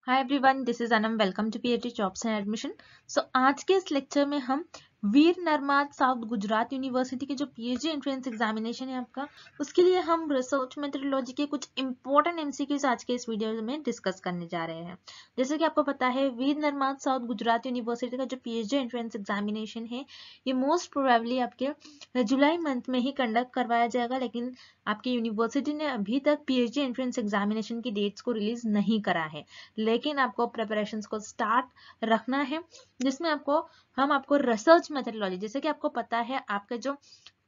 Hi everyone, this is Anam. Welcome to PhD jobs and admission. आज के इस lecture में हम वीर नर्माद साउथ गुजरात यूनिवर्सिटी के जो पीएचडी एंट्रेंस एग्जामिनेशन है आपका, उसके लिए हम रिसर्च मेथोडोलॉजी के कुछ इंपॉर्टेंट एमसीक्यूज आज के इस वीडियो में डिस्कस करने जा रहे हैं। जैसे कि आपको पता है, वीर नर्माद साउथ गुजरात यूनिवर्सिटी का जो पीएचडी एंट्रेंस एग्जामिनेशन है, ये मोस्ट प्रोबेबली आपके जुलाई मंथ में ही कंडक्ट करवाया जाएगा, लेकिन आपकी यूनिवर्सिटी ने अभी तक पीएचडी एंट्रेंस एग्जामिनेशन की डेट्स को रिलीज नहीं करा है। लेकिन आपको प्रिपरेशंस को स्टार्ट रखना है, जिसमें हम आपको रिसर्च मेथोडोलॉजी, जैसे कि आपको पता है आपका जो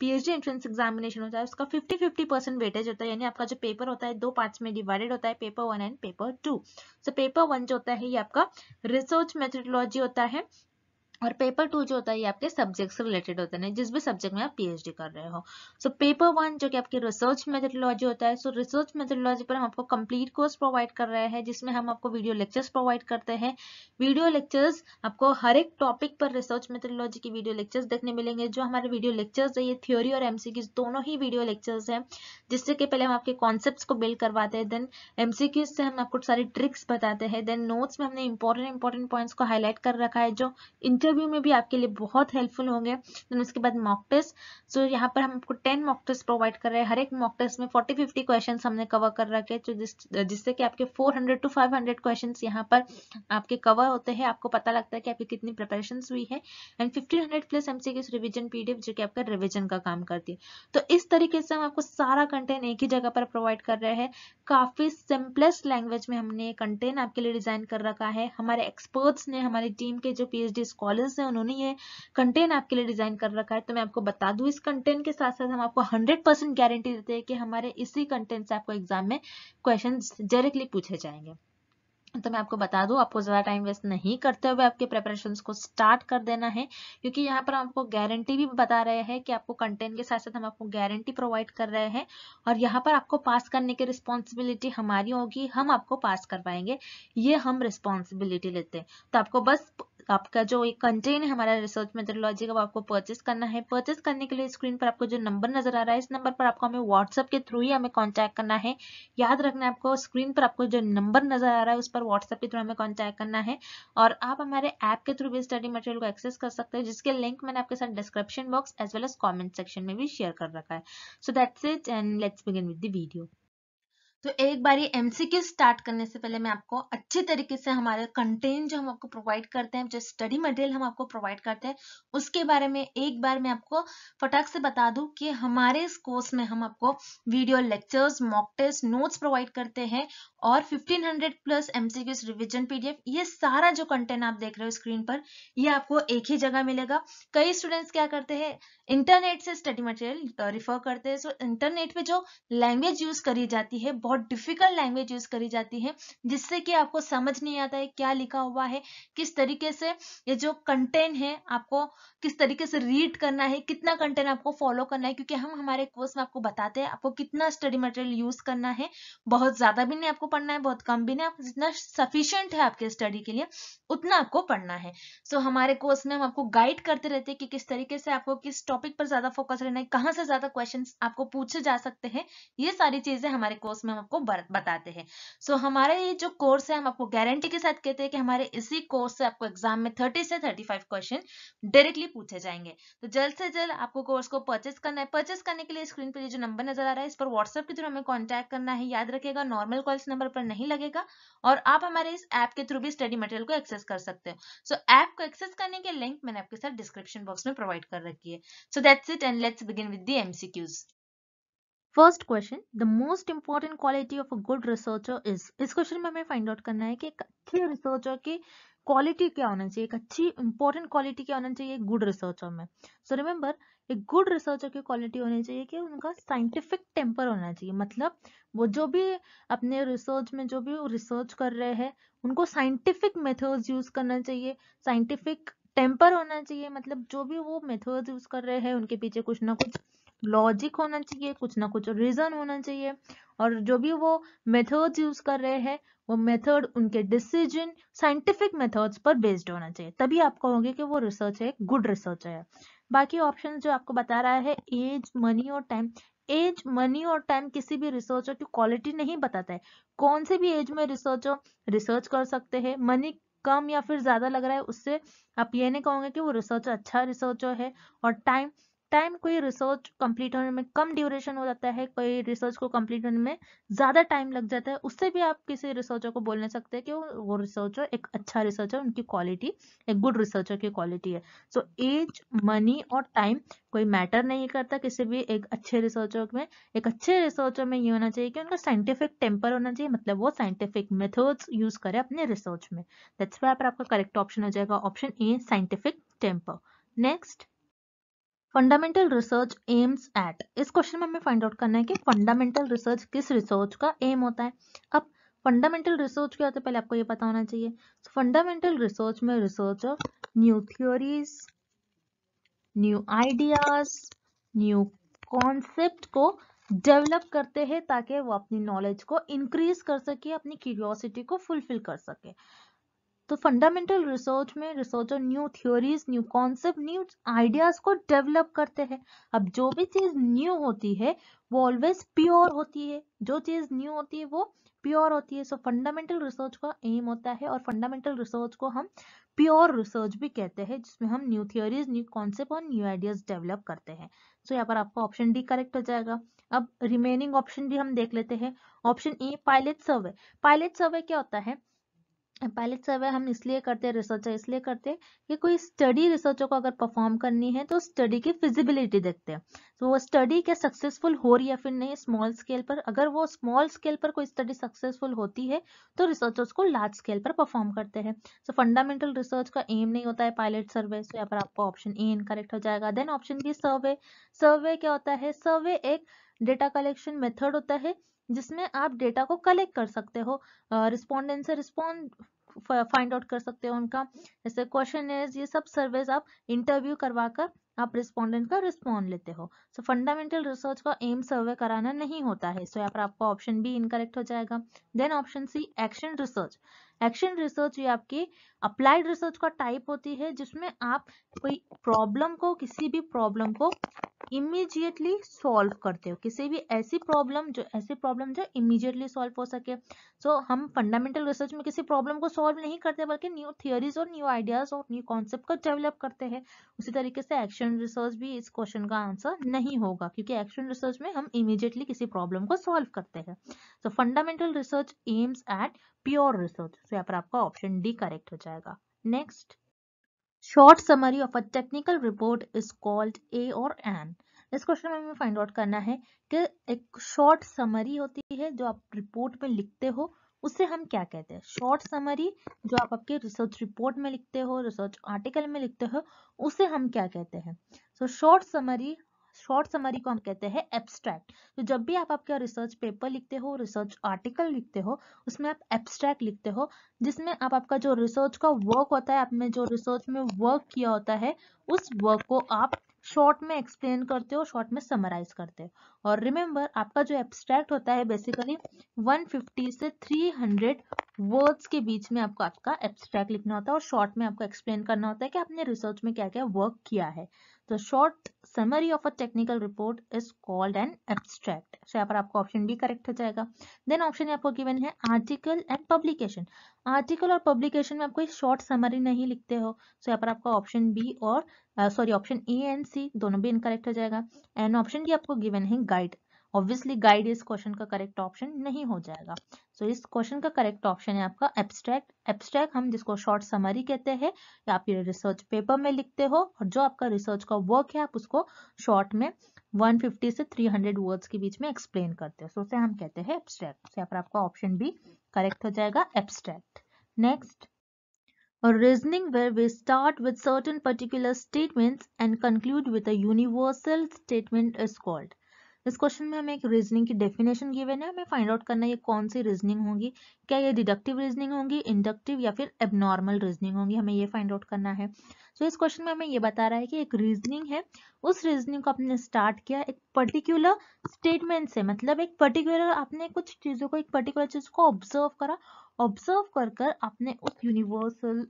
पीएचडी एंट्रेंस एग्जामिनेशन होता है उसका 50-50% वेटेज होता है, यानी आपका जो पेपर होता है दो पार्ट्स में डिवाइडेड होता है, paper 1 and paper 2। So paper 1 जो होता है ये आपका रिसर्च मेथोडोलॉजी होता है, और पेपर 2 जो होता है ये आपके सब्जेक्ट से रिलेटेड होता है, जिस भी सब्जेक्ट में आप पीएचडी कर रहे हो। सो पेपर 1 जो कि आपकी रिसर्च मेथोडोलॉजी होता है, सो रिसर्च मेथोडोलॉजी पर हम आपको कंप्लीट कोर्स प्रोवाइड कर रहे हैं, जिसमें हम आपको वीडियो लेक्चर्स प्रोवाइड करते हैं। वीडियो लेक्चर्स आपको हर एक टॉपिक पर रिसर्च मेथोडोलॉजी की वीडियो लेक्चर्स देखने मिलेंगे। जो हमारे वीडियो लेक्चर्स है ये थ्योरी और एमसीक्यूज दोनों ही वीडियो लेक्चर्स हैं, जिससे कि पहले हम आपके कॉन्सेप्ट्स को बिल्ड करवाते हैं, देन एमसीक्यूज से हम आपको सारी ट्रिक्स बताते हैं, देन नोट्स में हमने इंपॉर्टेंट पॉइंट्स को हाईलाइट कर रखा है जो इंटरव्यू में भी आपके लिए बहुत हेल्पफुल होंगे। देन उसके बाद मॉक टेस्ट। सो यहाँ पर हम आपको 10 मॉक टेस्ट प्रोवाइड कर रहे हैं। हर एक मॉक टेस्ट में 40-50 क्वेश्चंस हमने कवर कर रखे हैं, जिससे कि आपके 400 to 500 क्वेश्चंस यहाँ पर आपके कवर होते हैं। आपको पता लगता है कि आपकी कितनी प्रिपरेशन हुई है, and 1500 plus MCQs revision PDF जो कि आपका रिवीजन का काम करती है। तो इस तरीके से हम आपको सारा कंटेंट एक ही जगह पर प्रोवाइड कर रहे हैं। काफी सिंपलेस्ट लैंग्वेज में हमने ये कंटेंट आपके लिए डिजाइन कर रखा है। हमारे एक्सपर्ट्स ने, हमारी टीम के जो पीएचडी स्कॉलर्स हैं, उन्होंने ये कंटेंट आपके लिए डिजाइन कर रखा है। तो मैं आपको बता दूं, इस कंटेंट के साथ साथ हम आपको 100% गारंटी देते हैं कि हमारे इसी कंटेंट से आपको एग्जाम में क्वेश्चंस डायरेक्टली पूछे जाएंगे। तो मैं आपको बता दूं, आपको ज्यादा टाइम वेस्ट नहीं करते हुए आपके प्रिपरेशंस को स्टार्ट कर देना है, क्योंकि यहाँ पर हम आपको गारंटी भी बता रहे हैं कि आपको कंटेंट के साथ साथ हम आपको गारंटी प्रोवाइड कर रहे हैं, और यहाँ पर आपको पास करने की रिस्पॉन्सिबिलिटी हमारी होगी। हम आपको पास करवाएंगे, ये हम रिस्पॉन्सिबिलिटी लेते हैं। तो आपको बस आपका जो एक कंटेंट है हमारा रिसर्च मेथोडोलॉजी का, वो आपको परचेस करना है। परचेस करने के लिए स्क्रीन पर आपको जो नंबर नजर आ रहा है, इस नंबर पर आपको हमें व्हाट्सएप के थ्रू ही हमें कॉन्टैक्ट करना है। याद रखना है, आपको स्क्रीन पर आपको जो नंबर नजर आ रहा है उस पर व्हाट्सएप के थ्रू हमें कॉन्टैक्ट करना है, और आप हमारे ऐप के थ्रू भी स्टडी मटेरियल को एक्सेस कर सकते हैं, जिसके लिंक मैंने आपके साथ description box as well as comment section में भी शेयर कर रखा है। So that's it, and let's begin with the video. तो एक बार ये एमसीक्यू स्टार्ट करने से पहले मैं आपको अच्छे तरीके से हमारे कंटेंट जो हम आपको प्रोवाइड करते हैं, जो स्टडी मटेरियल हम आपको प्रोवाइड करते हैं, उसके बारे में एक बार मैं आपको फटाक से बता दूं कि हमारे इस कोर्स में हम आपको video lectures, mock test, notes provide करते हैं, और 1500 प्लस एमसीक्यूज रिविजन पीडीएफ। ये सारा जो कंटेंट आप देख रहे हो स्क्रीन पर, ये आपको एक ही जगह मिलेगा। कई स्टूडेंट्स क्या करते हैं, इंटरनेट से स्टडी मटेरियल रिफर करते हैं। सो इंटरनेट पे जो लैंग्वेज यूज करी जाती है, बहुत डिफिकल्ट लैंग्वेज यूज करी जाती है, जिससे कि आपको समझ नहीं आता है क्या लिखा हुआ है, किस तरीके से ये जो कंटेंट है आपको किस तरीके से रीड करना है, कितना कंटेंट आपको फॉलो करना है। क्योंकि हम हमारे कोर्स में आपको बताते हैं आपको कितना स्टडी मटेरियल यूज करना है। बहुत ज्यादा भी नहीं आपको पढ़ना है, बहुत कम भी नहीं, आपको जितना सफिशिएंट है आपके स्टडी के लिए उतना आपको पढ़ना है। सो हमारे कोर्स में हम आपको गाइड करते रहते हैं कि किस तरीके से आपको किस टॉपिक पर ज्यादा फोकस रहना है, कहाँ से ज्यादा क्वेश्चंस आपको पूछे जा सकते हैं। ये सारी चीजें हमारे कोर्स में हम आपको बताते हैं। सो हमारा ये जो कोर्स है, हम आपको गारंटी के साथ कहते हैं कि हमारे इसी कोर्स से आपको एग्जाम में 30 से 35 क्वेश्चन डायरेक्टली पूछे जाएंगे। तो जल्द से जल्द आपको कोर्स को परचेस करना है। परचेस करने के लिए स्क्रीन पर जो नंबर नजर आ रहा है, इस पर व्हाट्सएप के थ्रू हमें कॉन्टैक्ट करना है। याद रखिएगा, नॉर्मल कॉल इस नंबर पर नहीं लगेगा, और आप हमारे इस ऐप के थ्रू भी स्टडी मटेरियल को एक्सेस कर सकते हो। सो ऐप को एक्सेस करने के लिंक मैंने आपके साथ डिस्क्रिप्शन बॉक्स में प्रोवाइड कर रखी है। So that's it, and let's begin with the MCQs. First question, the most important quality of a good researcher is. इस क्वेश्चन में हमें फाइंड आउट करना है कि एक अच्छे रिसर्चर की क्वालिटी क्या होना चाहिए, एक अच्छी इंपॉर्टेंट क्वालिटी क्या होना चाहिए गुड रिसर्चर में। सो रिमेंबर, एक गुड रिसर्चर की क्वालिटी होनी चाहिए कि उनका साइंटिफिक टेम्पर होना चाहिए। मतलब वो जो भी अपने रिसर्च में जो भी रिसर्च कर रहे हैं, उनको साइंटिफिक मेथड्स यूज करना चाहिए, साइंटिफिक टेम्पर होना चाहिए। मतलब जो भी वो मेथड्स यूज कर रहे हैं उनके पीछे कुछ ना कुछ लॉजिक होना चाहिए, कुछ ना कुछ रीजन होना चाहिए, और जो भी वो मेथड्स यूज कर रहे हैं वो मेथड उनके डिसीजन साइंटिफिक मेथड्स पर बेस्ड होना चाहिए। तभी आप कहोगे कि वो रिसर्च है, गुड रिसर्च है। बाकी ऑप्शन जो आपको बता रहा है, एज, मनी और टाइम, एज, मनी और टाइम किसी भी रिसर्चर की क्वालिटी नहीं बताता है। कौन से भी एज में रिसर्चर रिसर्च कर सकते हैं, मनी कम या फिर ज्यादा लग रहा है उससे आप ये नहीं कहोगे कि वो रिसर्चर अच्छा रिसर्चर है। और टाइम, टाइम कोई रिसर्च कंप्लीट होने में कम ड्यूरेशन हो जाता है, कोई रिसर्च को कंप्लीट होने में ज्यादा टाइम लग जाता है, उससे भी आप किसी रिसर्चर को बोल नहीं सकते कि वो रिसर्चर एक अच्छा रिसर्चर, उनकी क्वालिटी एक गुड रिसर्चर की क्वालिटी है। सो एज, मनी और टाइम कोई मैटर नहीं करता किसी भी एक अच्छे रिसर्चर में। एक अच्छे रिसर्चर में ये होना चाहिए कि उनका साइंटिफिक टेम्पर होना चाहिए, मतलब वो साइंटिफिक मेथड्स यूज करे अपने रिसर्च में। दैट्स व्हाई आपका करेक्ट ऑप्शन हो जाएगा option A, scientific temper. Next, fundamental research aims at. इस क्वेश्चन में हमें फाइंड आउट करना है कि फंडामेंटल रिसर्च किस रिसर्च का एम होता है। अब फंडामेंटल रिसर्च क्या होता है पहले आपको ये पता होना चाहिए। फंडामेंटल रिसर्च में researcher new theories, new ideas, new concept को डेवलप करते हैं ताकि वो अपनी नॉलेज को इंक्रीज कर सके, अपनी क्यूरियोसिटी को फुलफिल कर सके। तो फंडामेंटल रिसर्च में researcher new theories, new concept, new ideas को डेवलप करते हैं। अब जो भी चीज न्यू होती है वो ऑलवेज प्योर होती है, जो चीज न्यू होती है वो प्योर होती है। सो फंडामेंटल रिसर्च का एम होता है, और फंडामेंटल रिसर्च को हम प्योर रिसर्च भी कहते हैं, जिसमें हम न्यू थ्योरीज, न्यू कॉन्सेप्ट और न्यू आइडियाज डेवलप करते हैं। सो यहाँ पर आपका ऑप्शन डी करेक्ट हो जाएगा। अब रिमेनिंग ऑप्शन भी हम देख लेते हैं। Option A, pilot survey. Pilot survey क्या होता है? पायलट सर्वे हम इसलिए करते हैं, रिसर्चर इसलिए करते हैं कि कोई स्टडी रिसर्चर को अगर परफॉर्म करनी है तो स्टडी की फिजिबिलिटी देखते हैं। तो वो स्टडी क्या सक्सेसफुल हो रही है फिर नहीं स्मॉल स्केल पर। अगर वो स्मॉल स्केल पर कोई स्टडी सक्सेसफुल होती है तो रिसर्चर्स को लार्ज स्केल पर परफॉर्म करते हैं। सो फंडामेंटल रिसर्च का एम नहीं होता है पायलट सर्वे। सो यहाँ पर आपको ऑप्शन ए इनकरेक्ट हो जाएगा। देन ऑप्शन बी, सर्वे। सर्वे क्या होता है? सर्वे एक डेटा कलेक्शन मेथड होता है जिसमें आप डेटा को कलेक्ट कर सकते हो, रिस्पोंडेंट से रिस्पॉन्ड फाइंड आउट कर सकते हो उनका, जैसे क्वेश्चन है, ये सब सर्वेज आप इंटरव्यू करवाकर आप रिस्पोंडेंट का रिस्पॉन्ड लेते हो। सो फंडामेंटल रिसर्च का एम सर्वे कराना नहीं होता है। सो यहाँ पर आपका ऑप्शन बी इनकरेक्ट हो जाएगा। Then option C, action research. Action research ये आपकी अप्लाइड रिसर्च का टाइप होती है जिसमें आप कोई प्रॉब्लम को, किसी भी प्रॉब्लम को इमीडिएटली सॉल्व करते हो, किसी भी ऐसी प्रॉब्लम जो इमीडिएटली सॉल्व हो सके। सो हम फंडामेंटल रिसर्च में किसी प्रॉब्लम को सॉल्व नहीं करते बल्कि न्यू थियरीज और न्यू आइडियाज और न्यू कॉन्सेप्ट को डेवलप करते हैं। उसी तरीके से एक्शन रिसर्च भी इस क्वेश्चन का आंसर नहीं होगा, क्योंकि एक्शन रिसर्च में हम इमीडिएटली किसी प्रॉब्लम को सॉल्व करते हैं। So fundamental research aims at pure research. So यहाँ पर आपका ऑप्शन डी करेक्ट हो जाएगा। Next, short summary of a technical report is called A और एन। इस क्वेश्चन में हमें फाइंड आउट करना है कि एक शॉर्ट समरी होती है जो आप रिपोर्ट में लिखते हो, उसे हम क्या कहते हैं? शॉर्ट समरी जो आप आपके रिसर्च रिपोर्ट में लिखते हो, रिसर्च आर्टिकल में लिखते हो, उसे हम क्या कहते हैं? सो शॉर्ट समरी को हम कहते हैं एब्स्ट्रैक्ट। तो जब भी आप आपका रिसर्च पेपर लिखते हो, रिसर्च आर्टिकल लिखते हो, उसमें आप एब्स्ट्रैक्ट लिखते हो, जिसमें आप आपका जो रिसर्च का वर्क होता है, आपने जो रिसर्च में वर्क किया होता है, उस वर्क को आप शॉर्ट में एक्सप्लेन करते हो, शॉर्ट में समराइज करते हो। और रिमेंबर, आपका जो एब्स्ट्रैक्ट होता है बेसिकली 150 से 300 वर्ड्स के बीच में आपको आपका एब्स्ट्रैक्ट लिखना होता है, और शॉर्ट में आपको एक्सप्लेन करना होता है कि आपने रिसर्च में क्या क्या वर्क किया है। तो short summary of a technical report is called an abstract. यहाँ पर आपको ऑप्शन डी करेक्ट हो जाएगा। देन ऑप्शन आपको गिवन है आर्टिकल एंड पब्लिकेशन। आर्टिकल और पब्लिकेशन में आप कोई शॉर्ट समरी नहीं लिखते हो। सो यहाँ पर आपका ऑप्शन बी और ऑप्शन ए एंड सी दोनों भी इनकरेक्ट हो जाएगा। एंड ऑप्शन डी आपको गिवन है गाइड। ऑब्वियसली गाइड इस क्वेश्चन का करेक्ट ऑप्शन नहीं हो जाएगा। सो इस क्वेश्चन का करेक्ट ऑप्शन है आपका एब्स्ट्रैक्ट। एब्स्ट्रैक्ट हम जिसको शॉर्ट समरी कहते हैं, या आप ये रिसर्च पेपर में लिखते हो, और जो आपका रिसर्च का वर्क है आप उसको शॉर्ट में 150 से 300 वर्ड्स के बीच में एक्सप्लेन करते हो। सो उसे हम कहते हैं एब्स्ट्रैक्ट। यहाँ पर आपका ऑप्शन बी करेक्ट हो जाएगा, abstract. Next, a reasoning where we start with certain particular statements and conclude with a universal statement is called. इस क्वेश्चन में हमें एक रीजनिंग की डेफिनेशन गिवन है, हमें फाइंड आउट करना है ये कौन सी रीजनिंग होगी। क्या ये डिडक्टिव रीजनिंग होगी, इंडक्टिव या फिर एबनॉर्मल रीजनिंग होगी, हमें ये फाइंड आउट करना है। तो इस क्वेश्चन में हमें ये बता रहा है कि एक रीजनिंग है, उस रीजनिंग को आपने स्टार्ट किया एक पर्टिकुलर स्टेटमेंट से, मतलब एक पर्टिकुलर आपने कुछ चीजों को, एक पर्टिकुलर चीज को ऑब्जर्व करा ऑब्जर्व कर कर आपने उस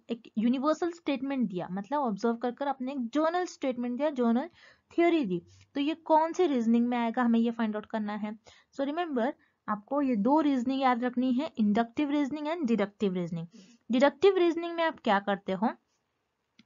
एक यूनिवर्सल स्टेटमेंट दिया, मतलब ऑब्जर्व कर कर आपने एक जर्नल स्टेटमेंट दिया, जर्नल थ्योरी दी, तो ये कौन सी रीजनिंग में आएगा, हमें ये फाइंड आउट करना है। सो रिमेंबर आपको ये दो रीजनिंग याद रखनी है, inductive reasoning and deductive reasoning. Deductive reasoning में आप क्या करते हो,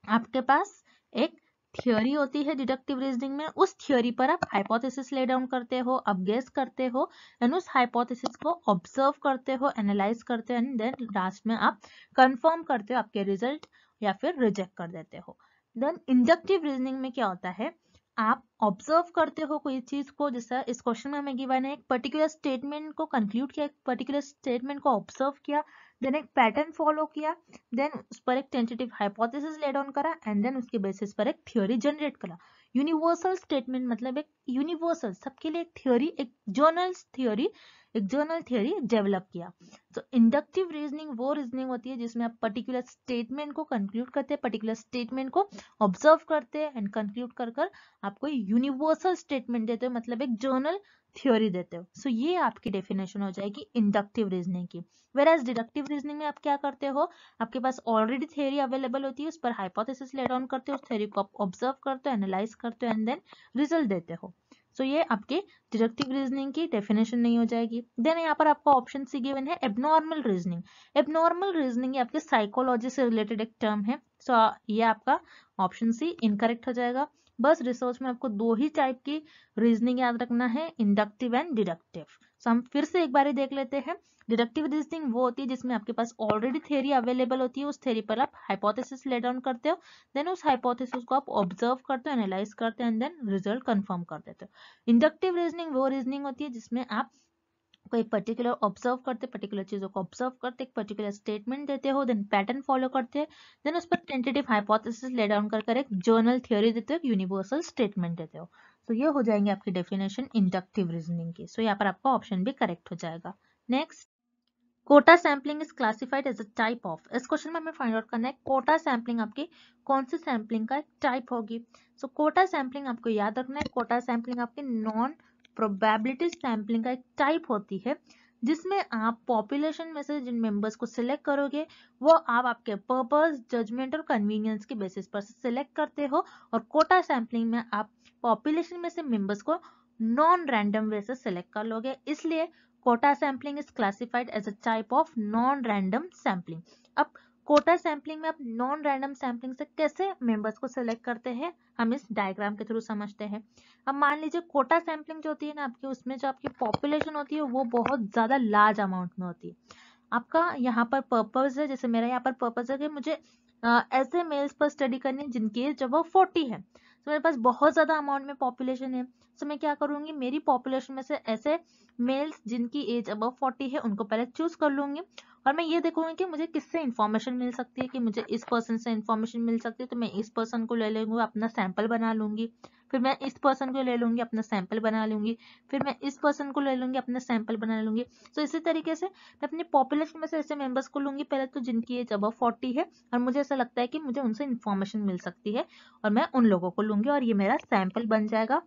आपके पास एक थ्योरी होती है डिडक्टिव रीजनिंग में, उस थ्योरी पर आप हाइपोथेसिस ले डाउन करते हो, आप गेस करते हो एंड उस हाइपोथेसिस को ऑब्जर्व करते हो, एनालाइज करते हो एंड देन लास्ट में आप कंफर्म करते हो आपके रिजल्ट या फिर रिजेक्ट कर देते हो। देन इंडक्टिव रीजनिंग में क्या होता है, आप ऑब्जर्व करते हो कोई चीज को, जैसा इस क्वेश्चन में हमें गिवन है, एक पर्टिकुलर स्टेटमेंट को कंक्लूड किया, एक पर्टिकुलर स्टेटमेंट को ऑब्जर्व किया, देन एक पैटर्न फॉलो किया, देन उस पर एक टेंटेटिव हाइपोथेसिस ले डाउन करा एंड देन उसके बेसिस पर एक थ्योरी जनरेट करा। यूनिवर्सल स्टेटमेंट मतलब एक यूनिवर्सल, सबके लिए एक थ्योरी, एक जर्नल थ्योरी डेवलप किया। तो इंडक्टिव रीजनिंग वो रीजनिंग होती है जिसमें आप पर्टिकुलर स्टेटमेंट को कंक्लूड करते हैं, पर्टिकुलर स्टेटमेंट को ऑब्जर्व करते हैं एंड कंक्लूड कर कर आपको यूनिवर्सल स्टेटमेंट देते हो, मतलब एक जर्नल थ्योरी देते हो। सो ये आपकी डेफिनेशन हो जाएगी इंडक्टिव रीजनिंग की। वेराज डिडक्टिव रीजनिंग में आप क्या करते हो, आपके पास ऑलरेडी थ्योरी अवेलेबल होती है, उस पर हाइपोथेसिस ले डाउन करते हो, उस थ्योरी को आप ऑब्जर्व करते हो, एनालाइज करते हो एंड देन रिजल्ट देते हो। सो ये आपके डिडक्टिव रीजनिंग की डेफिनेशन नहीं हो जाएगी। देन यहाँ पर आपका ऑप्शन सी गिवन है एबनॉर्मल रीजनिंग। एबनॉर्मल रीजनिंग आपके साइकोलॉजी से रिलेटेड एक टर्म है। सो ये आपका ऑप्शन सी इनकरेक्ट हो जाएगा। बस रिसर्च में आपको दो ही टाइप की रीजनिंग याद रखना है, इंडक्टिव एंड डिडक्टिव। सो हम फिर से एक बार देख लेते हैं। डिडक्टिव रीजनिंग वो होती है जिसमें आपके पास ऑलरेडी थ्योरी अवेलेबल होती है, उस थ्योरी पर आप हाइपोथेसिस ले डाउन करते हो, देन उस हाइपोथेसिस को आप ऑब्जर्व करते हो, एनालाइज करते हो एंड देन रिजल्ट कंफर्म कर देते हो। इंडक्टिव रीजनिंग वो रीजनिंग होती है जिसमें आप कोई पर्टिकुलर ऑब्जर्व करते, पर्टिकुलर चीजों को ऑब्जर्व करते, एक पर्टिकुलर स्टेटमेंट देते हो, देन पैटर्न फॉलो करते हैं, देन उस पर टेंटेटिव हाइपोथेसिस ले डाउन कर एक जर्नल थ्योरी देते हो, यूनिवर्सल स्टेटमेंट देते हो। तो ये हो जाएंगे आपकी डेफिनेशन इंडक्टिव रीजनिंग की। सो यहाँ पर आपका ऑप्शन भी करेक्ट हो जाएगा। Next, quota sampling is classified as a type of. इस क्वेश्चन में हमें फाइंड आउट करना है कोटा सैम्पलिंग आपकी कौन सी सैम्पलिंग का एक टाइप होगी। सो कोटा सैम्पलिंग आपको याद रखना है, कोटा सैम्पलिंग आपकी नॉन प्रोबेबिलिटी सैम्पलिंग का एक टाइप होती है जिसमें आप पॉपुलेशन में से जिन मेंबर्स को सिलेक्ट करोगे वो आप आपके पर्पस, जजमेंट और कन्वीनियंस के बेसिस पर सिलेक्ट करते हो, और कोटा सैम्पलिंग में आप पॉपुलेशन में से मेंबर्स को नॉन रैंडम वे से सिलेक्ट कर लोगे, इसलिए quota sampling is classified as a type of non random sampling. अब कोटा सैम्पलिंग में आप नॉन रैंडम सैम्पलिंग से कैसे मेंबर्स को सिलेक्ट करते हैं, हम इस डायग्राम के थ्रू समझते हैं। अब मान लीजिए कोटा सैम्पलिंग जो होती है ना आपकी, उसमें जो आपकी पॉपुलेशन होती है वो बहुत ज्यादा लार्ज अमाउंट में होती है। आपका यहाँ पर पर्पस है, जैसे मेरा यहाँ पर पर्पस है कि मुझे ऐसे मेल्स पर स्टडी करनी है जिनकी एज अब 40 है, तो मेरे पास बहुत ज्यादा अमाउंट में पॉपुलेशन है, तो मैं क्या करूंगी, मेरी पॉपुलेशन में से ऐसे मेल्स जिनकी एज अब 40 है उनको पहले चूज कर लूंगी, और मैं ये देखूंगी कि मुझे किससे इन्फॉर्मेशन मिल सकती है, कि मुझे इस पर्सन से इन्फॉर्मेशन मिल सकती है, तो मैं इस पर्सन को ले लूंगी, अपना सैंपल बना लूंगी, फिर मैं इस पर्सन को ले लूंगी, अपना सैंपल बना लूंगी, फिर मैं इस पर्सन को ले लूंगी, अपना सैंपल बना लूंगी। तो इसी तरीके से मैं अपनी पॉपुलेशन में से ऐसे मेंबर्स को लूंगी पहले, तो जिनकी एज अब 40 है और मुझे ऐसा लगता है कि मुझे उनसे इन्फॉर्मेशन मिल सकती है, और मैं उन लोगों को लूंगी और ये मेरा सैंपल बन जाएगा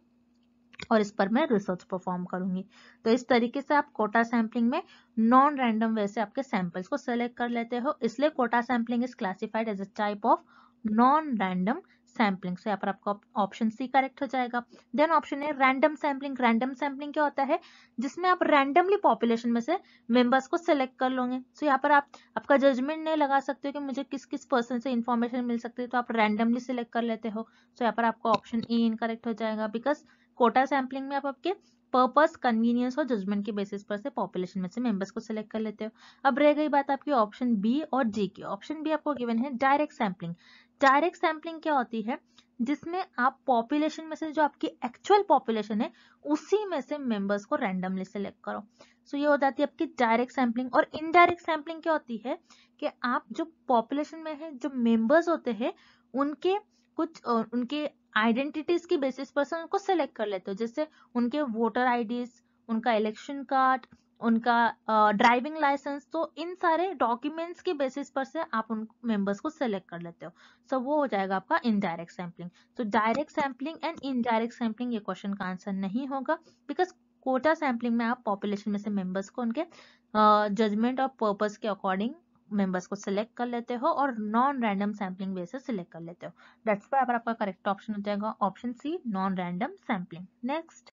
और इस पर मैं रिसर्च परफॉर्म करूंगी। तो इस तरीके से आप कोटा सैम्पलिंग में नॉन रैंडम वे से आपके सैंपल्स को सेलेक्ट कर लेते हो, इसलिए quota sampling is classified as a type of non random sampling. से यहाँ पर आपका ऑप्शन सी करेक्ट हो जाएगा। देन ऑप्शन है रैंडम सैम्पलिंग। रैंडम सैम्पलिंग क्या होता है, जिसमें आप रैंडमली पॉपुलेशन में से मेंबर्स को सिलेक्ट कर लोगे। सो यहाँ पर आप आपका जजमेंट नहीं लगा सकते हो कि मुझे किस किस पर्सन से इन्फॉर्मेशन मिल सकती है, तो आप रैंडमली सिलेक्ट कर लेते हो। सो यहाँ पर आपका ऑप्शन ई इनकरेक्ट हो जाएगा, बिकॉज कोटा सैम्पलिंग में आप आपके पर्पस, कन्वीनियंस और जजमेंट के बेसिस पर से पॉपुलेशन में से मेंबर्स को सिलेक्ट कर लेते हो। अब रह गई बात आपकी ऑप्शन बी और डी की। ऑप्शन बी आपको गिवन है डायरेक्ट सैम्पलिंग। डायरेक्ट सैम्पलिंग क्या होती है, जिसमें आप पॉपुलेशन में से जो आपकी एक्चुअल पॉपुलेशन है उसी में से मेंबर्स को रैंडमली सिलेक्ट करो। सो ये हो जाती है आपकी डायरेक्ट सैम्पलिंग। और इनडायरेक्ट सैम्पलिंग क्या होती है कि आप जो पॉपुलेशन में है जो मेंबर्स होते हैं उनके उनके आइडेंटिटीज की बेसिस पर से उनको सेलेक्ट कर लेते हो, जैसे उनके वोटर आईडीज, उनका इलेक्शन कार्ड, उनका ड्राइविंग लाइसेंस, तो इन सारे डॉक्यूमेंट्स के बेसिस पर से आप उन मेंबर्स को सेलेक्ट कर लेते हो। सो वो हो जाएगा आपका इनडायरेक्ट सैम्पलिंग। तो direct sampling and indirect sampling ये क्वेश्चन का आंसर नहीं होगा, बिकॉज कोटा सैम्पलिंग में आप पॉपुलेशन में से मेंबर्स को उनके जजमेंट और पर्पस के अकॉर्डिंग मेंबर्स को सिलेक्ट कर लेते हो और non random sampling basis select कर लेते हो। दैट्स व्हाई आपका करेक्ट ऑप्शन हो जाएगा option C, non random sampling. Next,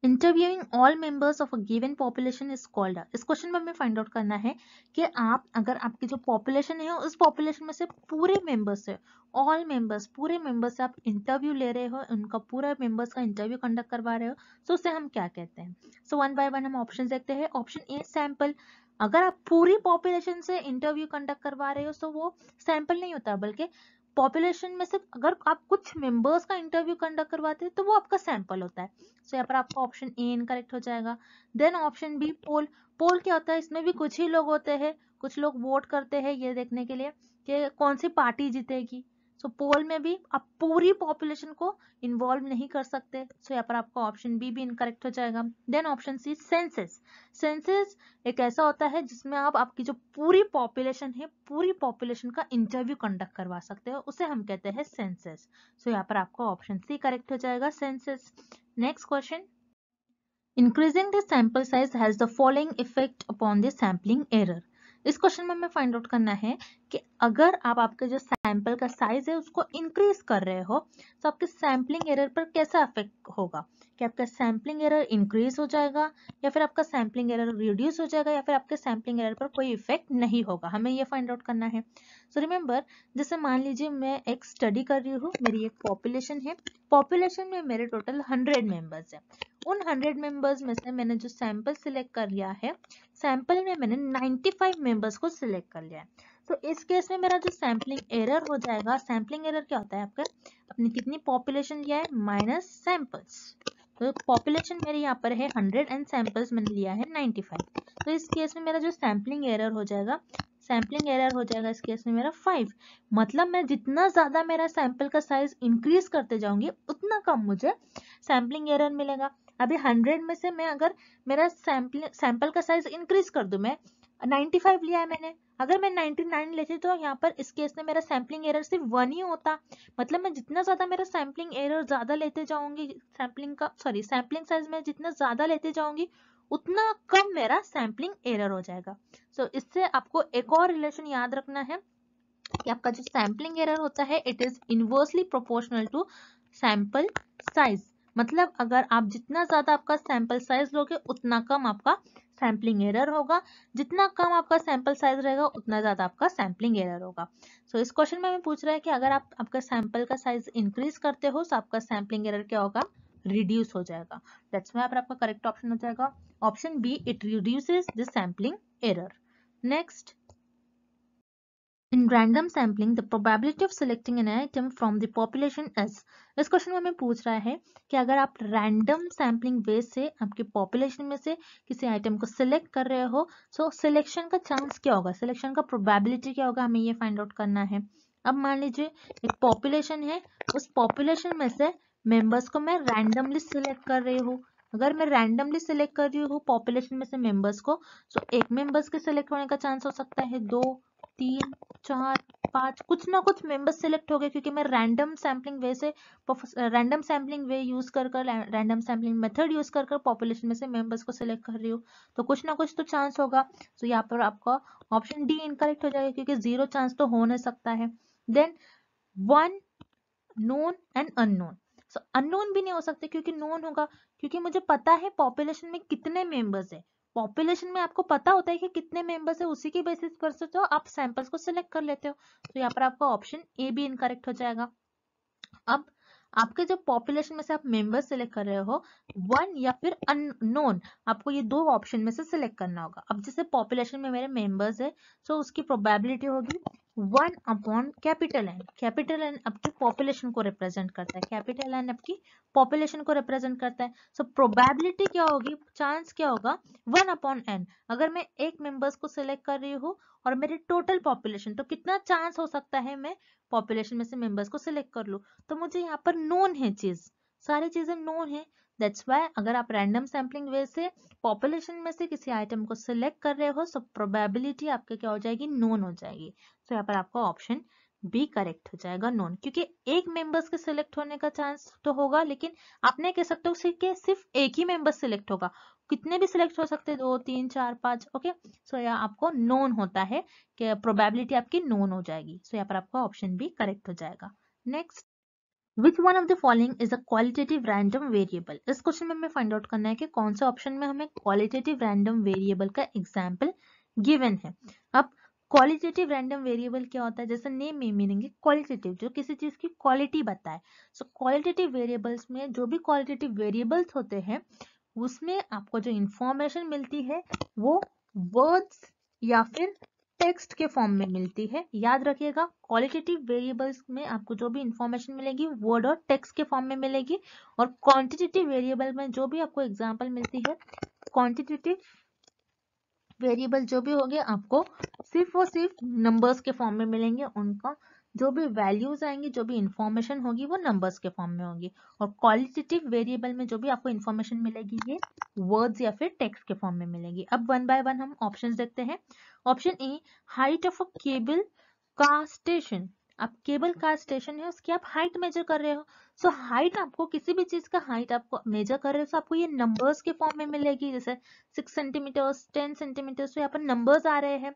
interviewing all members of a given population is called. इस क्वेश्चन में हमें फाइंड आउट करना है कि आप अगर आपकी जो पॉपुलेशन है उस पॉपुलेशन में से पूरे मेंबर्स से, ऑल मेंबर्स, पूरे मेंबर्स से आप इंटरव्यू ले रहे हो, उनका पूरा मेंबर्स का इंटरव्यू कंडक्ट करवा रहे हो, तो उसे हम क्या कहते हैं। सो वन बाय वन हम ऑप्शन देखते हैं। ऑप्शन ए सैंपल, अगर आप पूरी पॉपुलेशन से इंटरव्यू कंडक्ट करवा रहे हो तो वो सैंपल नहीं होता, बल्कि पॉपुलेशन में से अगर आप कुछ मेंबर्स का इंटरव्यू कंडक्ट करवाते हैं तो वो आपका सैंपल होता है। सो यहाँ पर आपका ऑप्शन ए इनकरेक्ट हो जाएगा। देन ऑप्शन बी पोल। पोल क्या होता है, इसमें भी कुछ ही लोग होते हैं, कुछ लोग वोट करते हैं ये देखने के लिए कि कौन सी पार्टी जीतेगी। सो पोल में भी आप पूरी पॉपुलेशन को इन्वॉल्व नहीं कर सकते। सो यहाँ पर आपका ऑप्शन बी भी इनकरेक्ट हो जाएगा। Then option C census. Census एक ऐसा होता है जिसमें आप आपकी जो पूरी पॉपुलेशन है, पूरी पॉपुलेशन का इंटरव्यू कंडक्ट करवा सकते हो, उसे हम कहते हैं सेंसस। सो यहाँ पर आपका ऑप्शन सी करेक्ट हो जाएगा, census. Next question, increasing the sample size has the following effect upon the sampling error. इस क्वेश्चन में हमें फाइंड आउट करना है कि अगर आप आपके जो सैंपल का साइज है उसको इंक्रीज कर रहे हो तो आपके सैम्पलिंग एरर पर कैसा इफेक्ट होगा। क्या आपका सैम्पलिंग एरर इंक्रीज हो जाएगा, या फिर आपका सैम्पलिंग एरर रिड्यूस हो जाएगा, या फिर आपके सैम्पलिंग एरर पर कोई इफेक्ट नहीं होगा, हमें ये फाइंड आउट करना है। सो रिमेंबर, जैसे मान लीजिए मैं एक स्टडी कर रही हूँ, मेरी एक पॉपुलेशन है, पॉपुलेशन में मेरे टोटल 100 मेंबर्स है। उन 100 मेंबर्स में से मैंने जो सैंपल सिलेक्ट कर लिया है, सैंपल में मैंने 95 मेंबर्स को सिलेक्ट कर लिया है। तो इस केस में मेरा जो सैम्पलिंग एरर हो जाएगा, सैम्पलिंग एरर क्या होता है आपका, अपनी कितनी पॉपुलेशन लिया है माइनस सैंपल्स। तो पॉपुलेशन मेरी यहाँ पर है 100 एंड सैंपल्स मैंने लिया है 95। तो इस केस में मेरा जो सैम्पलिंग एरर हो जाएगा, सैम्पलिंग एरर हो जाएगा इस केस में मेरा 5। मतलब मैं जितना ज्यादा मेरा सैंपल का साइज इंक्रीज करते जाऊंगी उतना कम मुझे सैम्पलिंग एरर मिलेगा। अभी 100 में से मैं अगर मेरा सैंपल का साइज इंक्रीज कर दूं, मैं 95 लिया है मैंने, अगर मैं 99 लेती तो यहाँ पर इस केस में मेरा सैम्पलिंग एरर सिर्फ 1 ही होता। मतलब मैं जितना ज्यादा मेरा सैम्पलिंग एरर ज्यादा लेते जाऊंगी, सैम्पलिंग साइज में जितना ज्यादा लेते जाऊंगी उतना कम मेरा सैम्पलिंग एरर हो जाएगा। सो इससे आपको एक और रिलेशन याद रखना है कि आपका जो सैम्पलिंग एरर होता है it is inversely proportional to sample size. मतलब अगर आप जितना ज्यादा आपका सैंपल साइज लोगे उतना कम आपका सैम्पलिंग एरर होगा, जितना कम आपका सैंपल साइज रहेगा उतना ज्यादा आपका सैम्पलिंग एरर होगा। सो इस क्वेश्चन में हमें पूछ रहा है कि अगर आप आपका सैंपल का साइज इंक्रीज करते हो तो आपका सैम्पलिंग एरर क्या होगा, रिड्यूस हो जाएगा। दैट्स व्हाई आपका करेक्ट ऑप्शन हो जाएगा option B, it reduces the sampling error. Next, in random sampling the probability of selecting an item from the population is। इस क्वेश्चन में हमें पूछ रहा है कि अगर आप रैंडम सैम्पलिंग बेस से आपके पॉपुलेशन में से किसी आइटम को सिलेक्ट कर रहे हो तो सिलेक्शन का चांस क्या होगा, सिलेक्शन का प्रोबेबिलिटी क्या होगा, हमें ये फाइंड आउट करना है। अब मान लीजिए एक पॉपुलेशन है, उस पॉपुलेशन में से मेंबर्स को मैं रैंडमली सिलेक्ट कर रही हूँ। अगर मैं रैंडमली सिलेक्ट कर रही हूँ पॉपुलेशन में से मेंबर्स को, तो एक मेंबर्स के सिलेक्ट होने का चांस हो सकता है 2, 3, 4, 5, कुछ ना कुछ मेंबर्स सिलेक्ट हो गए, क्योंकि मैं रैंडम सैम्पलिंग वे यूज कर रैंडम सैम्पलिंग मेथड यूज कर पॉपुलेशन में से मेंबर्स को सिलेक्ट कर रही हूँ, तो कुछ ना कुछ तो चांस होगा। तो यहाँ पर आपका ऑप्शन डी इनकरेक्ट हो जाएगा, क्योंकि 0 चांस तो हो नहीं सकता है। Then 1 known and unknown. So unknown भी नहीं हो सकते क्योंकि नोन होगा, क्योंकि मुझे पता है पॉपुलेशन में कितने मेंबर्स है। पॉपुलेशन में आपको पता होता है कि कितने मेंबर्स है, उसी के बेसिस पर से तो आप सैंपल्स को सिलेक्ट कर लेते हो। तो यहाँ पर आपका ऑप्शन ए भी इनकरेक्ट हो जाएगा। अब आपके जो पॉपुलेशन में से आप मेंबर सिलेक्ट कर रहे हो 1 या फिर अननोन, आपको ये दो ऑप्शन में से सिलेक्ट करना होगा। अब जैसे पॉपुलेशन में मेरे मेंबर्स है तो उसकी प्रोबेबिलिटी होगी 1 upon capital N. Capital N आपकी पॉपुलेशन को रिप्रेजेंट करता है, कैपिटल एन आपकी पॉपुलेशन को रिप्रेजेंट करता है। सो प्रोबेबिलिटी क्या होगी, चांस क्या होगा, 1 अपॉन एन। अगर मैं एक मेंबर्स को सिलेक्ट कर रही हूँ और मेरी टोटल पॉपुलेशन, तो कितना चांस हो सकता है मैं पॉपुलेशन में से मेंबर्स को सिलेक्ट कर लूं। तो मुझे यहाँ पर नोन है चीज, सारी चीजें नोन है। दैट्स व्हाई अगर आप रैंडम सैम्पलिंग वे से पॉपुलेशन में से किसी आइटम को सिलेक्ट कर रहे हो तो प्रोबेबिलिटी आपके क्या हो जाएगी, नोन हो जाएगी। तो यहाँ पर आपका ऑप्शन बी करेक्ट हो जाएगा नॉन, क्योंकि एक मेंबर्स के सिलेक्ट होने का चांस तो होगा, लेकिन आप नहीं कह सकते हो कि सिर्फ एक ही मेंबर सिलेक्ट होगा, कितने भी सिलेक्ट हो सकते हैं, 2 3 4 5। ओके, सो यहाँ आपको नॉन होता है कि प्रोबेबिलिटी आपकी नॉन हो जाएगी। सो यहाँ पर आपका ऑप्शन बी करेक्ट हो जाएगा। Next, Which one of the following is a qualitative random variable? इस क्वेश्चन में हमें फाइंड आउट करना है कि कौन से ऑप्शन में हमें क्वालिटेटिव रैंडम वेरिएबल का एग्जाम्पल गिवन है। अब क्वालिटेटिव रैंडम वेरिएबल क्या होता है, जैसे नेम में मीनिंग है क्वालिटेटिव, जो किसी चीज की क्वालिटी बताए। सो क्वालिटेटिव वेरिएबल्स में जो भी क्वालिटेटिव वेरिएबल्स होते हैं उसमें आपको जो इंफॉर्मेशन मिलती है वो वर्ड्स या फिर टेक्स्ट के फॉर्म में मिलती है। याद रखिएगा, क्वालिटेटिव वेरिएबल्स में आपको जो भी इंफॉर्मेशन मिलेगी वर्ड और टेक्स्ट के फॉर्म में मिलेगी, और क्वांटिटेटिव वेरिएबल में जो भी आपको एग्जांपल मिलती है, क्वांटिटेटिव वेरिएबल जो भी होंगे आपको सिर्फ और सिर्फ नंबर्स के फॉर्म में मिलेंगे, उनका जो भी वैल्यूज आएंगी, जो भी इंफॉर्मेशन होगी वो नंबर्स के फॉर्म में होगी। और क्वालिटेटिव वेरिएबल में जो भी आपको इंफॉर्मेशन मिलेगी ये वर्ड्स या फिर टेक्स्ट के फॉर्म में मिलेगी। अब वन बाय वन हम ऑप्शंस देखते हैं। Option A, height of a cable का स्टेशन। अब केबल का स्टेशन है, उसकी आप हाइट मेजर कर रहे हो। सो हाइट आपको किसी भी चीज का हाइट आपको मेजर कर रहे हो तो आपको ये नंबर्स के फॉर्म में मिलेगी, जैसे 6 सेंटीमीटर 10 सेंटीमीटर। तो यहाँ पर नंबर्स आ रहे हैं।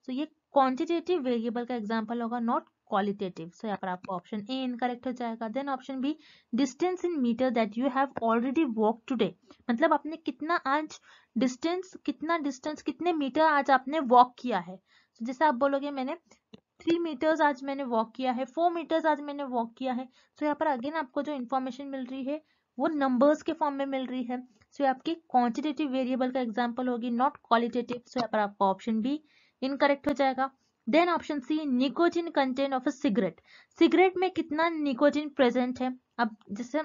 सो ये क्वांटिटेटिव वेरिएबल का एग्जांपल होगा, नॉट क्वालिटेटिव। सो यहाँ पर आपको ऑप्शन ए इनकरेक्ट हो जाएगा। Then option B, distance in meter that you have already walk today. मतलब आपने कितना आज डिस्टेंस, कितने मीटर आज आपने वॉक किया है। so, जैसे आप बोलोगे मैंने 3 मीटर्स आज मैंने वॉक किया है, 4 मीटर्स आज मैंने वॉक किया है। तो यहाँ पर अगेन आपको जो इन्फॉर्मेशन मिल रही है वो नंबर्स के फॉर्म में मिल रही है। सो आपकी क्वांटिटेटिव वेरिएबल का एग्जांपल होगी, नॉट क्वालिटेटिव। सो यहाँ पर आपका ऑप्शन बी इनकरेक्ट हो जाएगा। Then option C, nicotine content of a cigarette. Cigarette में कितना निकोटिन प्रेजेंट है। अब जैसे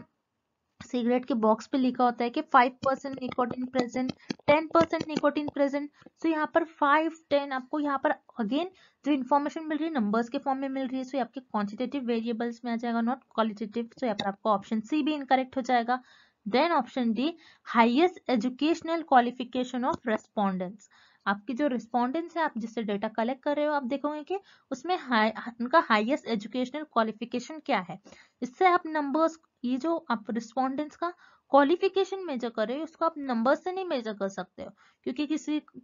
सिगरेट के बॉक्स पे लिखा होता है कि 5% निकोटिन प्रेजेंट, 10% निकोटिन प्रेजेंट। सो यहाँ पर 5 10 आपको यहाँ पर अगेन जो इन्फॉर्मेशन मिल रही है नंबर्स के फॉर्म में मिल रही है। सो आपके क्वांटिटेटिव वेरिएबल्स में आ जाएगा, नॉट क्वालिटेटिव। सो यहाँ पर आपको ऑप्शन सी भी इनकरेक्ट हो जाएगा। Then option D, highest educational qualification of respondents. आपकी जो रिस्पोंडेंट्स है, आप जिससे डेटा कलेक्ट कर रहे हो, आप देखोगे कि उसमें उनका हाईएस्ट एजुकेशनल क्वालिफिकेशन क्या है। इससे आप नंबर्स, ये जो आप रिस्पोंडेंट्स का क्वालिफिकेशन मेजर कर रहे हो उसको आप नंबर से नहीं मेजर कर सकते हो, क्योंकि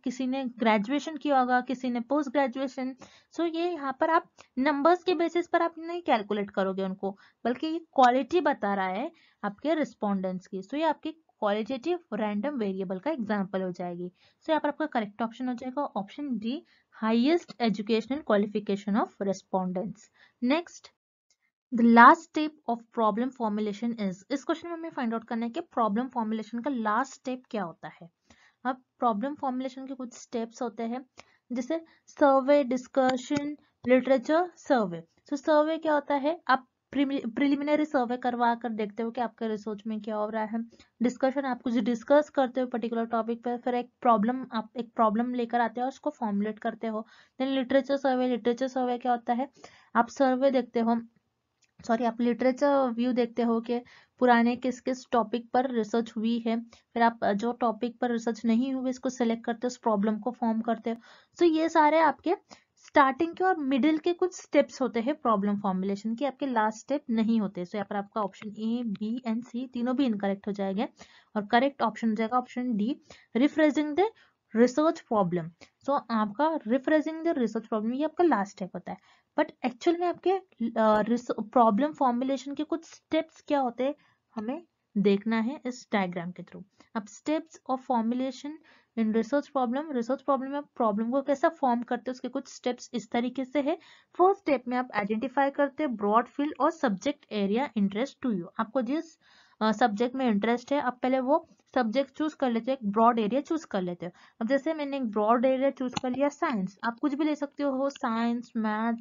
किसी ने ग्रेजुएशन किया होगा, किसी ने पोस्ट ग्रेजुएशन। सो ये यहाँ पर आप नंबर्स के बेसिस पर आप नहीं कैलकुलेट करोगे उनको, बल्कि ये क्वालिटी बता रहा है आपके रिस्पोंडेंट्स की। सो ये आपकी क्वालिटेटिव रैंडम वेरिएबल का एग्जाम्पल हो जाएगी। सो यहाँ पर आपका करेक्ट ऑप्शन हो जाएगा option D, highest educational qualification of respondents. Next, the last step of problem formulation is. इस क्वेश्चन में हमें फाइंड आउट करना है कि प्रॉब्लम फॉर्मुलेशन का लास्ट स्टेप क्या होता है। अब प्रॉब्लम फॉर्मुलेशन के कुछ स्टेप्स होते हैं, जैसे सर्वे, डिस्कशन, लिटरेचर, सर्वे। तो सर्वे क्या होता है, आप प्रिलिमिनरी सर्वे करवा कर देखते हो कि आपके रिसर्च में क्या हो रहा है। डिस्कशन, आप कुछ डिस्कस करते हो पर्टिकुलर टॉपिक पर, फिर आप एक प्रॉब्लम लेकर आते हो, उसको फॉर्मुलेट करते हो। देन लिटरेचर सर्वे। लिटरेचर सर्वे क्या होता है, आप सर्वे देखते हो, आप लिटरेचर व्यू देखते हो कि पुराने किस किस टॉपिक पर रिसर्च हुई है। फिर आप जो टॉपिक पर रिसर्च नहीं हुई इसको सिलेक्ट करते हो, उस प्रॉब्लम को फॉर्म करते हो। सो ये सारे आपके स्टार्टिंग के और मिडिल के कुछ स्टेप्स होते हैं प्रॉब्लम फॉर्मुलेशन के, आपके लास्ट स्टेप नहीं होते। सो यहाँ पर आपका ऑप्शन ए, बी एंड सी तीनों भी इनकरेक्ट हो जाएंगे, और करेक्ट ऑप्शन हो जाएगा option D, rephrasing the research problem. So आपका रिफ्रेजिंग द रिसर्च प्रॉब्लम ये आपका लास्ट स्टेप होता है, बट एक्चुअल में आपके प्रॉब्लम फॉर्मुलेशन के कुछ स्टेप्स क्या होते हैं हमें देखना है इस डायग्राम के थ्रू। अब steps of formulation in research problem में आप प्रॉब्लम को कैसा फॉर्म करते हैं उसके कुछ स्टेप्स इस तरीके से है। फर्स्ट स्टेप में आप आइडेंटिफाई करते हैं ब्रॉड फील्ड और subject area interest to you. आपको जिस सब्जेक्ट में इंटरेस्ट है आप पहले वो सब्जेक्ट चूज कर लेते हो, एक ब्रॉड एरिया चूज कर लेते हो। अब जैसे मैंने एक ब्रॉड एरिया चूज कर लिया साइंस, आप कुछ भी ले सकते हो, science, math,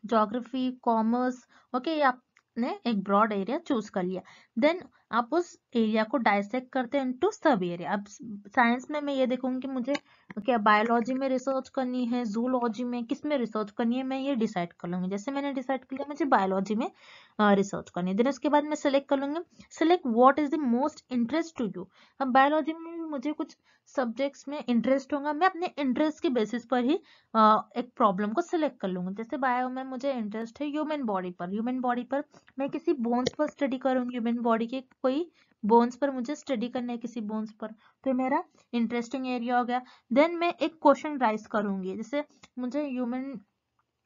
geography, commerce. Okay, आपने एक ब्रॉड एरिया चूज कर लिया। देन आप उस एरिया को डाइसेक्ट करते हैं इनटू सब एरिया। अब साइंस में मैं ये देखूंगी कि मुझे क्या बायोलॉजी में रिसर्च करनी है, जूलॉजी में, किस में रिसर्च करनी है, मैं ये डिसाइड कर लूंगी। जैसे मैंने डिसाइड कर लिया मुझे बायोलॉजी में रिसर्च करनी है, देन उसके बाद मैं सेलेक्ट कर लूंगी, select what is the most interest to you. अब बायोलॉजी में मुझे कुछ सब्जेक्ट्स में इंटरेस्ट होगा, मैं अपने इंटरेस्ट के बेसिस पर ही एक प्रॉब्लम को सिलेक्ट कर लूंगी। जैसे बायो में मुझे इंटरेस्ट है ह्यूमन बॉडी पर मैं किसी बोन्स पर स्टडी करूंगी, ह्यूमन बॉडी के कोई बोन्स पर मुझे स्टडी करना है, किसी बोन्स पर, तो मेरा इंटरेस्टिंग एरिया हो गया। देन मैं एक क्वेश्चन राइज करूंगी, जैसे मुझे ह्यूमन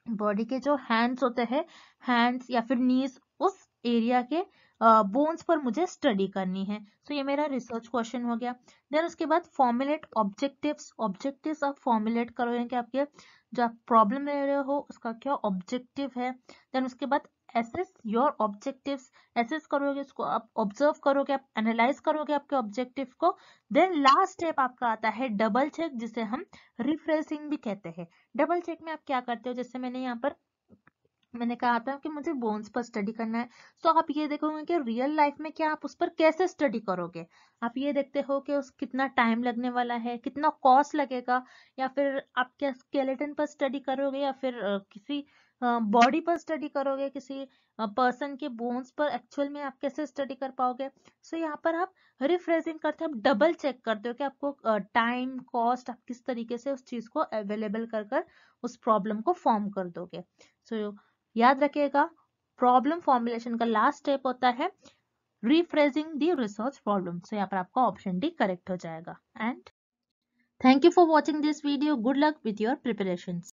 बॉडी के जो हैंड्स होते हैं, हैंड्स या फिर नीज, उस एरिया के बोन्स पर मुझे स्टडी करनी है। तो ये मेरा रिसर्च क्वेश्चन हो गया। देन उसके बाद फॉर्मुलेट ऑब्जेक्टिव्स आप फॉर्मुलेट करोगे कि आपके जो आप प्रॉब्लम ले रहे हो उसका क्या ऑब्जेक्टिव है। देन उसके बाद एसेस योर ऑब्जेक्टिव्स, एसेस करोगे उसको, आप ऑब्जर्व करोगे, आप एनालाइज करोगे आपके ऑब्जेक्टिव को। देन लास्ट स्टेप आपका आता है डबल चेक, जिसे हम रिफ्रेशिंग भी कहते हैं। डबल चेक में आप क्या करते हो, जैसे मैंने यहाँ पर मैंने कहा था कि मुझे बोन्स पर स्टडी करना है, तो आप ये देखोगे कि रियल लाइफ में क्या आप उस पर कैसे स्टडी करोगे। आप ये देखते हो कि उस कितना टाइम लगने वाला है, कितना कॉस्ट लगेगा, या फिर आप क्या स्केलेटन पर स्टडी करोगे, या फिर किसी बॉडी पर स्टडी करोगे, किसी पर्सन के बोन्स पर एक्चुअल में आप कैसे स्टडी कर पाओगे। सो यहाँ पर आप रिफ्रेशिंग करते हो, आप डबल चेक करते हो कि आपको टाइम कॉस्ट आप किस तरीके से उस चीज को अवेलेबल कर उस प्रॉब्लम को फॉर्म कर दोगे। सो याद रखिएगा, प्रॉब्लम फॉर्मुलेशन का लास्ट स्टेप होता है रिफ्रेजिंग द रिसर्च प्रॉब्लम। सो यहाँ पर आपका ऑप्शन डी करेक्ट हो जाएगा। And thank you for watching this video. Good luck with your preparations.